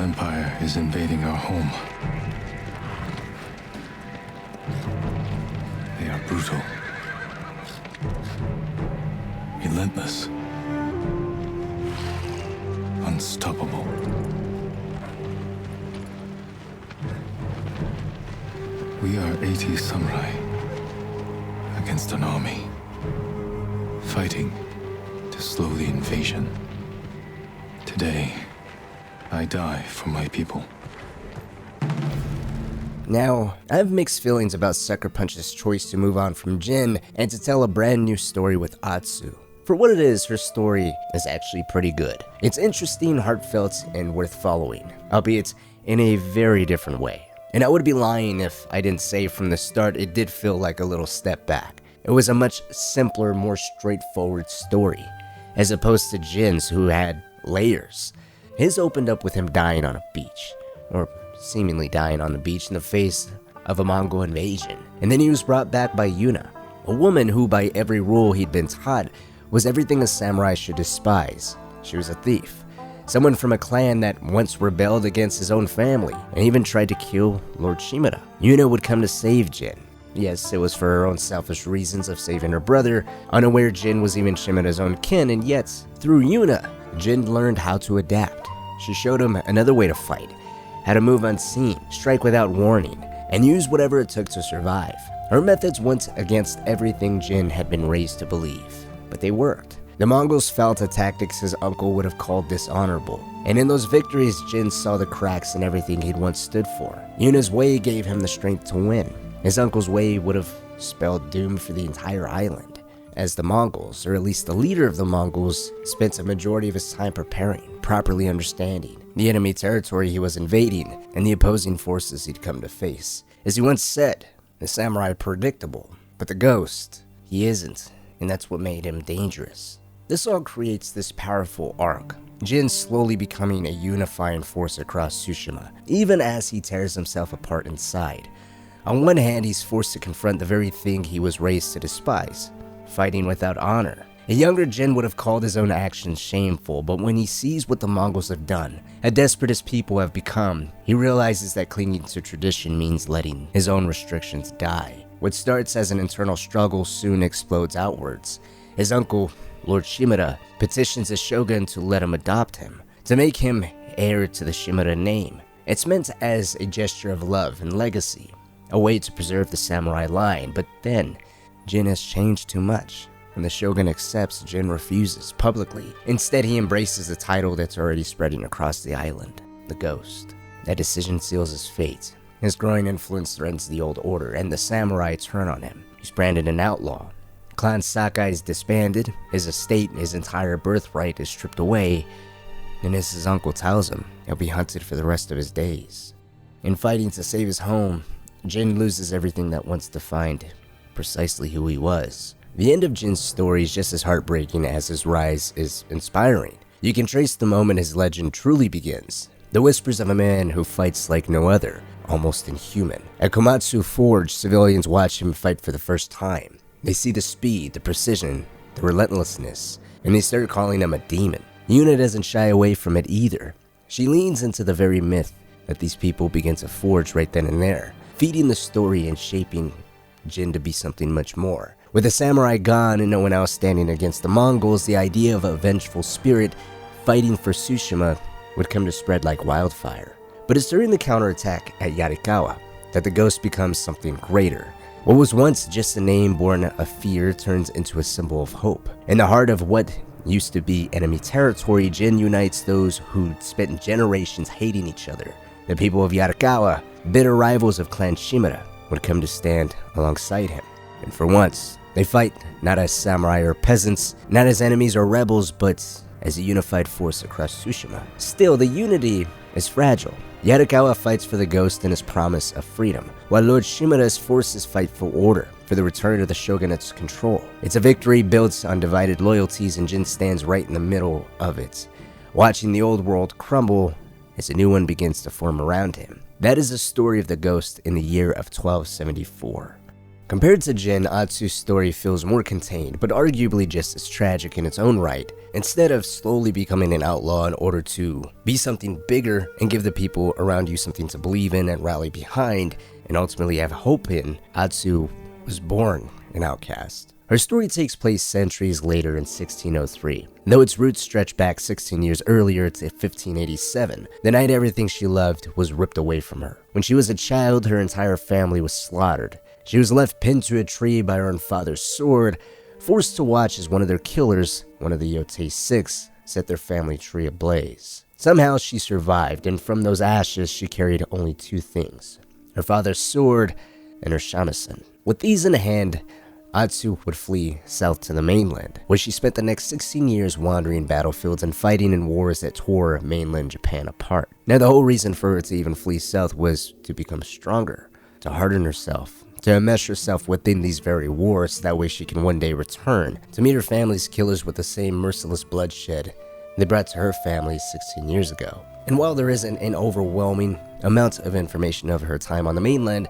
Empire is invading our home. They are brutal, relentless, unstoppable. We are 80 samurai against an army, fighting to slow the invasion. Today, I die for my people. Now, I have mixed feelings about Sucker Punch's choice to move on from Jin and to tell a brand new story with Atsu. For what it is, her story is actually pretty good. It's interesting, heartfelt, and worth following, albeit in a very different way. And I would be lying if I didn't say from the start it did feel like a little step back. It was a much simpler, more straightforward story, as opposed to Jin's, who had layers. His opened up with him dying on a beach, or seemingly dying on the beach in the face of a Mongol invasion. And then he was brought back by Yuna, a woman who by every rule he'd been taught was everything a samurai should despise. She was a thief, someone from a clan that once rebelled against his own family and even tried to kill Lord Shimada. Yuna would come to save Jin. Yes, it was for her own selfish reasons of saving her brother, unaware Jin was even Shimada's own kin, and yet, through Yuna, Jin learned how to adapt. She showed him another way to fight, how to move unseen, strike without warning, and use whatever it took to survive. Her methods went against everything Jin had been raised to believe, but they worked. The Mongols fell to tactics his uncle would have called dishonorable, and in those victories Jin saw the cracks in everything he'd once stood for. Yuna's way gave him the strength to win. His uncle's way would have spelled doom for the entire island, as the Mongols, or at least the leader of the Mongols, spent a majority of his time preparing, properly understanding the enemy territory he was invading and the opposing forces he'd come to face. As he once said, the samurai are predictable, but the ghost, he isn't, and that's what made him dangerous. This all creates this powerful arc, Jin slowly becoming a unifying force across Tsushima, even as he tears himself apart inside. On one hand, he's forced to confront the very thing he was raised to despise, fighting without honor. A younger Jin would have called his own actions shameful, but when he sees what the Mongols have done, as desperate as people have become, he realizes that clinging to tradition means letting his own restrictions die. What starts as an internal struggle soon explodes outwards. His uncle, Lord Shimada, petitions the shogun to let him adopt him, to make him heir to the Shimada name. It's meant as a gesture of love and legacy, a way to preserve the samurai line, but then Jin has changed too much. When the shogun accepts, Jin refuses publicly. Instead, he embraces the title that's already spreading across the island, the Ghost. That decision seals his fate. His growing influence threatens the old order, and the samurai turn on him. He's branded an outlaw. Clan Sakai is disbanded, his estate and his entire birthright is stripped away, and as his uncle tells him, he'll be hunted for the rest of his days. In fighting to save his home, Jin loses everything that once defined precisely who he was. The end of Jin's story is just as heartbreaking as his rise is inspiring. You can trace the moment his legend truly begins. The whispers of a man who fights like no other, almost inhuman. At Komatsu Forge, civilians watch him fight for the first time. They see the speed, the precision, the relentlessness, and they start calling him a demon. Yuna doesn't shy away from it either. She leans into the very myth that these people begin to forge right then and there, feeding the story and shaping Jin to be something much more. With the samurai gone and no one else standing against the Mongols, the idea of a vengeful spirit fighting for Tsushima would come to spread like wildfire. But it's during the counterattack at Yarikawa that the ghost becomes something greater. What was once just a name born of fear turns into a symbol of hope. In the heart of what used to be enemy territory, Jin unites those who'd spent generations hating each other. The people of Yarikawa, bitter rivals of Clan Shimada, would come to stand alongside him. And for once, they fight not as samurai or peasants, not as enemies or rebels, but as a unified force across Tsushima. Still, the unity is fragile. Yarikawa fights for the ghost and his promise of freedom, while Lord Shimada's forces fight for order, for the return of the shogunate's control. It's a victory built on divided loyalties, and Jin stands right in the middle of it, watching the old world crumble as a new one begins to form around him. That is the story of the ghost in the year of 1274. Compared to Jin, Atsu's story feels more contained, but arguably just as tragic in its own right. Instead of slowly becoming an outlaw in order to be something bigger and give the people around you something to believe in and rally behind, and ultimately have hope in, Atsu was born an outcast. Her story takes place centuries later in 1603. Though its roots stretch back 16 years earlier to 1587, the night everything she loved was ripped away from her. When she was a child, her entire family was slaughtered. She was left pinned to a tree by her own father's sword, forced to watch as one of their killers, one of the Yotei 6, set their family tree ablaze. Somehow she survived, and from those ashes she carried only two things: her father's sword and her shamisen. With these in hand, Atsu would flee south to the mainland, where she spent the next 16 years wandering battlefields and fighting in wars that tore mainland Japan apart. Now, the whole reason for her to even flee south was to become stronger, to harden herself, to enmesh herself within these very wars, so that way she can one day return to meet her family's killers with the same merciless bloodshed they brought to her family 16 years ago. And while there isn't an overwhelming amount of information of her time on the mainland,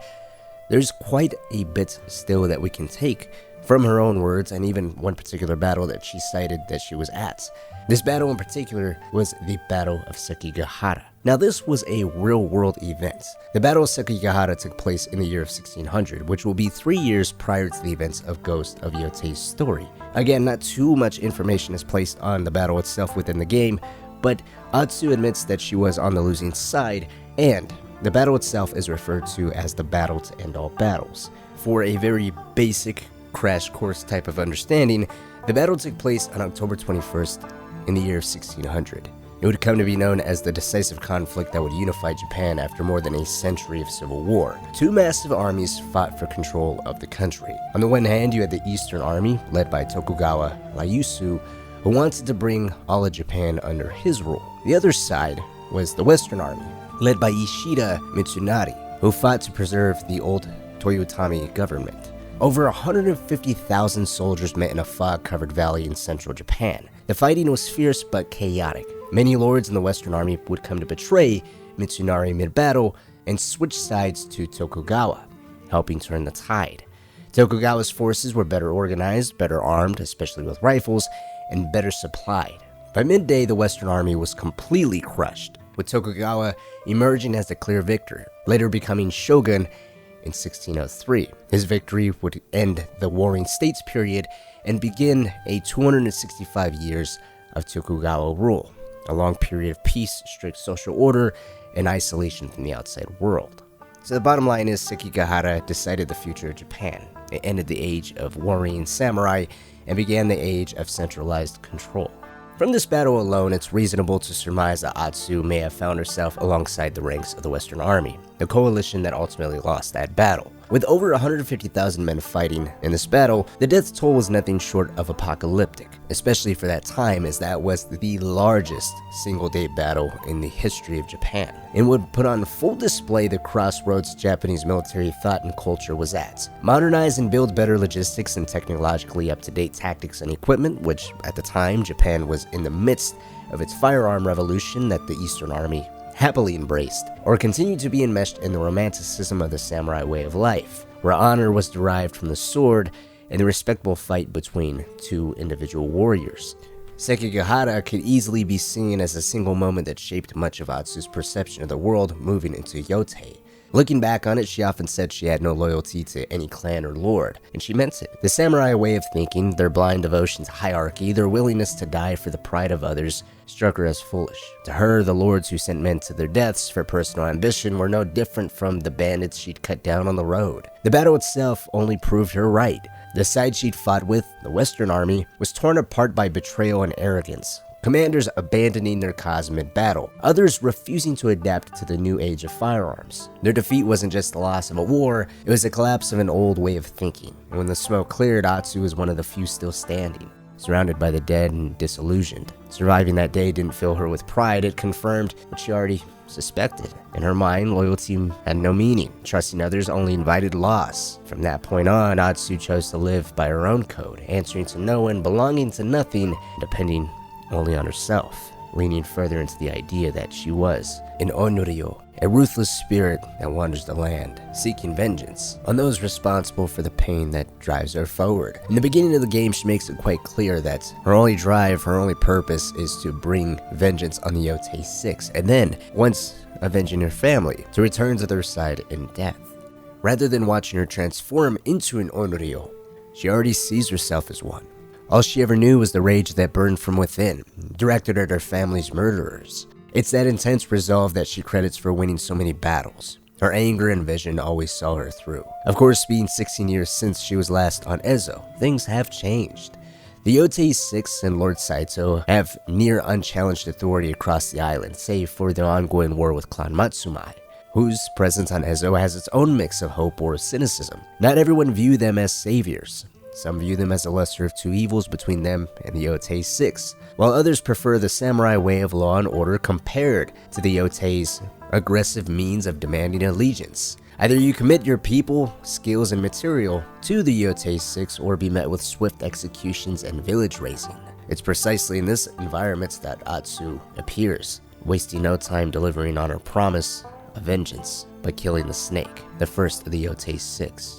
there's quite a bit still that we can take from her own words, and even one particular battle that she cited that she was at. This battle in particular was the Battle of Sekigahara. Now, this was a real-world event. The Battle of Sekigahara took place in the year of 1600, which will be 3 years prior to the events of Ghost of Yoeti's story. Again, not too much information is placed on the battle itself within the game, but Atsu admits that she was on the losing side, and the battle itself is referred to as the battle to end all battles. For a very basic crash course type of understanding, the battle took place on October 21st in the year of 1600. It would come to be known as the decisive conflict that would unify Japan after more than a century of civil war. Two massive armies fought for control of the country. On the one hand, you had the Eastern Army, led by Tokugawa Ieyasu, who wanted to bring all of Japan under his rule. The other side was the Western Army, led by Ishida Mitsunari, who fought to preserve the old Toyotomi government. Over 150,000 soldiers met in a fog-covered valley in central Japan. The fighting was fierce but chaotic. Many lords in the Western Army would come to betray Mitsunari mid-battle and switch sides to Tokugawa, helping turn the tide. Tokugawa's forces were better organized, better armed, especially with rifles, and better supplied. By midday, the Western Army was completely crushed, with Tokugawa emerging as the clear victor, later becoming shogun in 1603. His victory would end the Warring States period and begin a 265 years of Tokugawa rule, a long period of peace, strict social order, and isolation from the outside world. So the bottom line is, Sekigahara decided the future of Japan. It ended the age of warring samurai and began the age of centralized control. From this battle alone, it's reasonable to surmise that Atsu may have found herself alongside the ranks of the Western Army, the coalition that ultimately lost that battle. With over 150,000 men fighting in this battle, the death toll was nothing short of apocalyptic, especially for that time, as that was the largest single-day battle in the history of Japan, and would put on full display the crossroads Japanese military thought and culture was at. Modernize and build better logistics and technologically up-to-date tactics and equipment, which at the time Japan was in the midst of its firearm revolution that the Eastern Army happily embraced, or continued to be enmeshed in the romanticism of the samurai way of life, where honor was derived from the sword and the respectable fight between two individual warriors. Sekigahara could easily be seen as a single moment that shaped much of Atsu's perception of the world moving into yotei. Looking back on it, she often said she had no loyalty to any clan or lord, and she meant it. The samurai way of thinking, their blind devotion to hierarchy, their willingness to die for the pride of others, struck her as foolish. To her, the lords who sent men to their deaths for personal ambition were no different from the bandits she'd cut down on the road. The battle itself only proved her right. The side she'd fought with, the Western Army, was torn apart by betrayal and arrogance. Commanders abandoning their cause mid-battle, others refusing to adapt to the new age of firearms. Their defeat wasn't just the loss of a war, it was the collapse of an old way of thinking. And when the smoke cleared, Atsu was one of the few still standing, surrounded by the dead and disillusioned. Surviving that day didn't fill her with pride, it confirmed what she already suspected. In her mind, loyalty had no meaning. Trusting others only invited loss. From that point on, Atsu chose to live by her own code, answering to no one, belonging to nothing, depending only on herself. leaning further into the idea that she was an Onyro, a ruthless spirit that wanders the land, seeking vengeance on those responsible for the pain that drives her forward. In the beginning of the game, she makes it quite clear that her only drive, her only purpose is to bring vengeance on the Yotei 6, and then, once avenging her family, to return to their side in death. Rather than watching her transform into an Onyro, she already sees herself as one. All she ever knew was the rage that burned from within, directed at her family's murderers. It's that intense resolve that she credits for winning so many battles. Her anger and vision always saw her through. Of course, being 16 years since she was last on Ezo, things have changed. The Yotei 6 and Lord Saito have near unchallenged authority across the island, save for the ongoing war with Clan Matsumai, whose presence on Ezo has its own mix of hope or cynicism. Not everyone view them as saviors. Some view them as the lesser of two evils between them and the Yotei 6, while others prefer the samurai way of law and order compared to the Yotei's aggressive means of demanding allegiance. Either you commit your people, skills, and material to the Yotei 6 or be met with swift executions and village razing. It's precisely in this environment that Atsu appears, wasting no time delivering on her promise of vengeance by killing the snake, the first of the Yotei 6.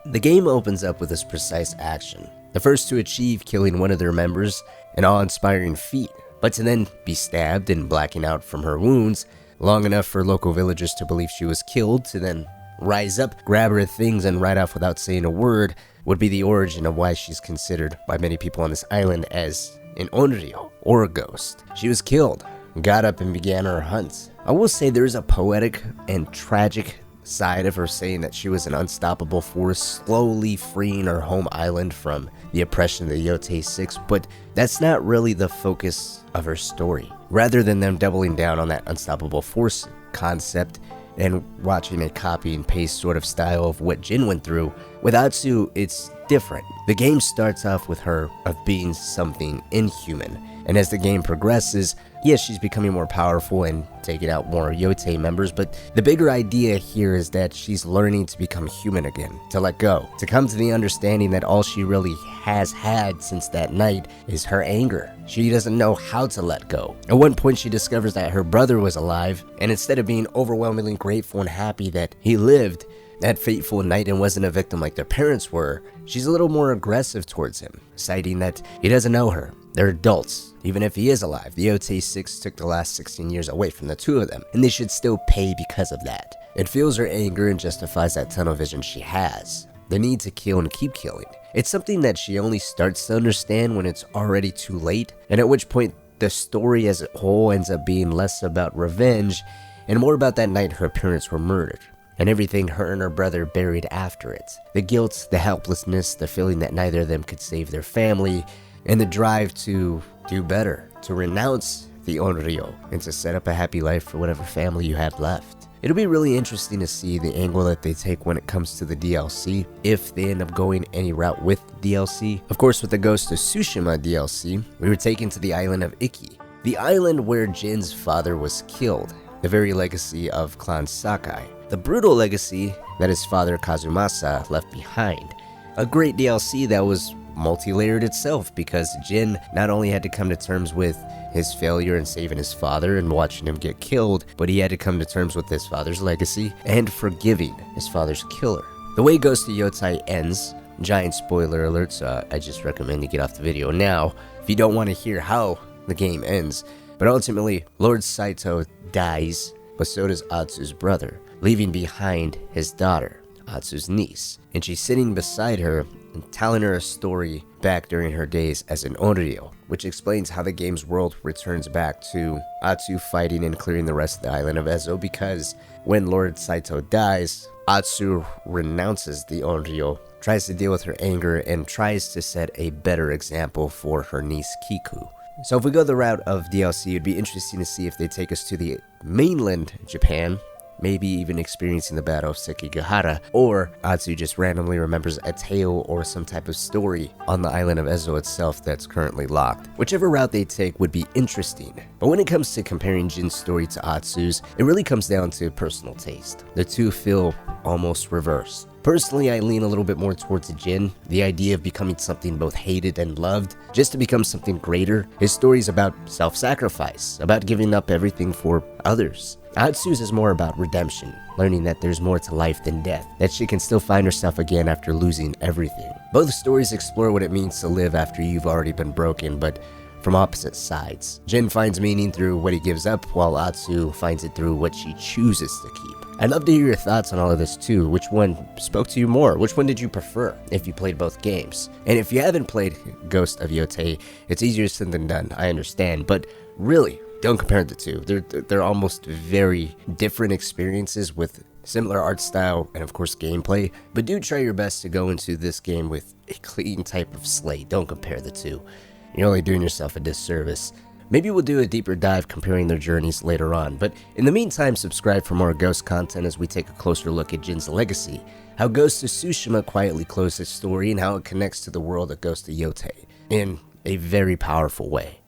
The game opens up with this precise action, the first to achieve killing one of their members, an awe-inspiring feat, but to then be stabbed and blacking out from her wounds long enough for local villagers to believe she was killed, to then rise up, grab her things, and ride off without saying a word, would be the origin of why she's considered by many people on this island as an Onyro, or a ghost. She was killed, got up, and began her hunt. I will say there is a poetic and tragic side of her saying that she was an unstoppable force slowly freeing her home island from the oppression of the Yotei 6, but that's not really the focus of her story. Rather than them doubling down on that unstoppable force concept and watching a copy and paste sort of style of what Jin went through, with Atsu it's different. The game starts off with her of being something inhuman, and as the game progresses, yes, she's becoming more powerful and taking out more Yotei members, but the bigger idea here is that she's learning to become human again, to let go, to come to the understanding that all she really has had since that night is her anger. She doesn't know how to let go. At one point, she discovers that her brother was alive, and instead of being overwhelmingly grateful and happy that he lived that fateful night and wasn't a victim like their parents were, she's a little more aggressive towards him, citing that he doesn't know her. They're adults. Even if he is alive, the Yotei 6 took the last 16 years away from the two of them, and they should still pay because of that. It fuels her anger and justifies that tunnel vision she has, the need to kill and keep killing. It's something that she only starts to understand when it's already too late, and at which point the story as a whole ends up being less about revenge and more about that night her parents were murdered, and everything her and her brother buried after it. The guilt, the helplessness, the feeling that neither of them could save their family, and the drive to do better, to renounce the Onyro, and to set up a happy life for whatever family you have left. It'll be really interesting to see the angle that they take when it comes to the DLC, if they end up going any route with DLC. Of course, with the Ghost of Tsushima DLC, we were taken to the island of Iki, the island where Jin's father was killed, the very legacy of Clan Sakai, the brutal legacy that his father Kazumasa left behind. A great DLC that was multi-layered itself, because Jin not only had to come to terms with his failure in saving his father and watching him get killed, but he had to come to terms with his father's legacy and forgiving his father's killer. The way Ghost of Yoeti ends, giant spoiler alert, so I just recommend you get off the video now if you don't want to hear how the game ends, but ultimately Lord Saito dies, but so does Atsu's brother, leaving behind his daughter, Atsu's niece, and she's sitting beside her and telling her a story back during her days as an Onyro, which explains how the game's world returns back to Atsu fighting and clearing the rest of the island of Ezo, because when Lord Saito dies, Atsu renounces the Onyro, tries to deal with her anger, and tries to set a better example for her niece Kiku. So if we go the route of DLC, it'd be interesting to see if they take us to the mainland Japan, maybe even experiencing the Battle of Sekigahara, or Atsu just randomly remembers a tale or some type of story on the island of Ezo itself that's currently locked. Whichever route they take would be interesting. But when it comes to comparing Jin's story to Atsu's, it really comes down to personal taste. The two feel almost reversed. Personally, I lean a little bit more towards Jin, the idea of becoming something both hated and loved, just to become something greater. His story is about self-sacrifice, about giving up everything for others. Atsu's is more about redemption, learning that there's more to life than death, that she can still find herself again after losing everything. Both stories explore what it means to live after you've already been broken, but from opposite sides. Jin finds meaning through what he gives up, while Atsu finds it through what she chooses to keep. I'd love to hear your thoughts on all of this too. Which one spoke to you more? Which one did you prefer if you played both games? And if you haven't played Ghost of Yoeti, it's easier said than done, I understand, but really, don't compare the two. They're almost very different experiences with similar art style and of course gameplay, but do try your best to go into this game with a clean type of slate. Don't compare the two. You're only doing yourself a disservice. Maybe we'll do a deeper dive comparing their journeys later on, but in the meantime, subscribe for more Ghost content as we take a closer look at Jin's legacy, how Ghost of Tsushima quietly closed its story, and how it connects to the world of Ghost of Yoeti in a very powerful way.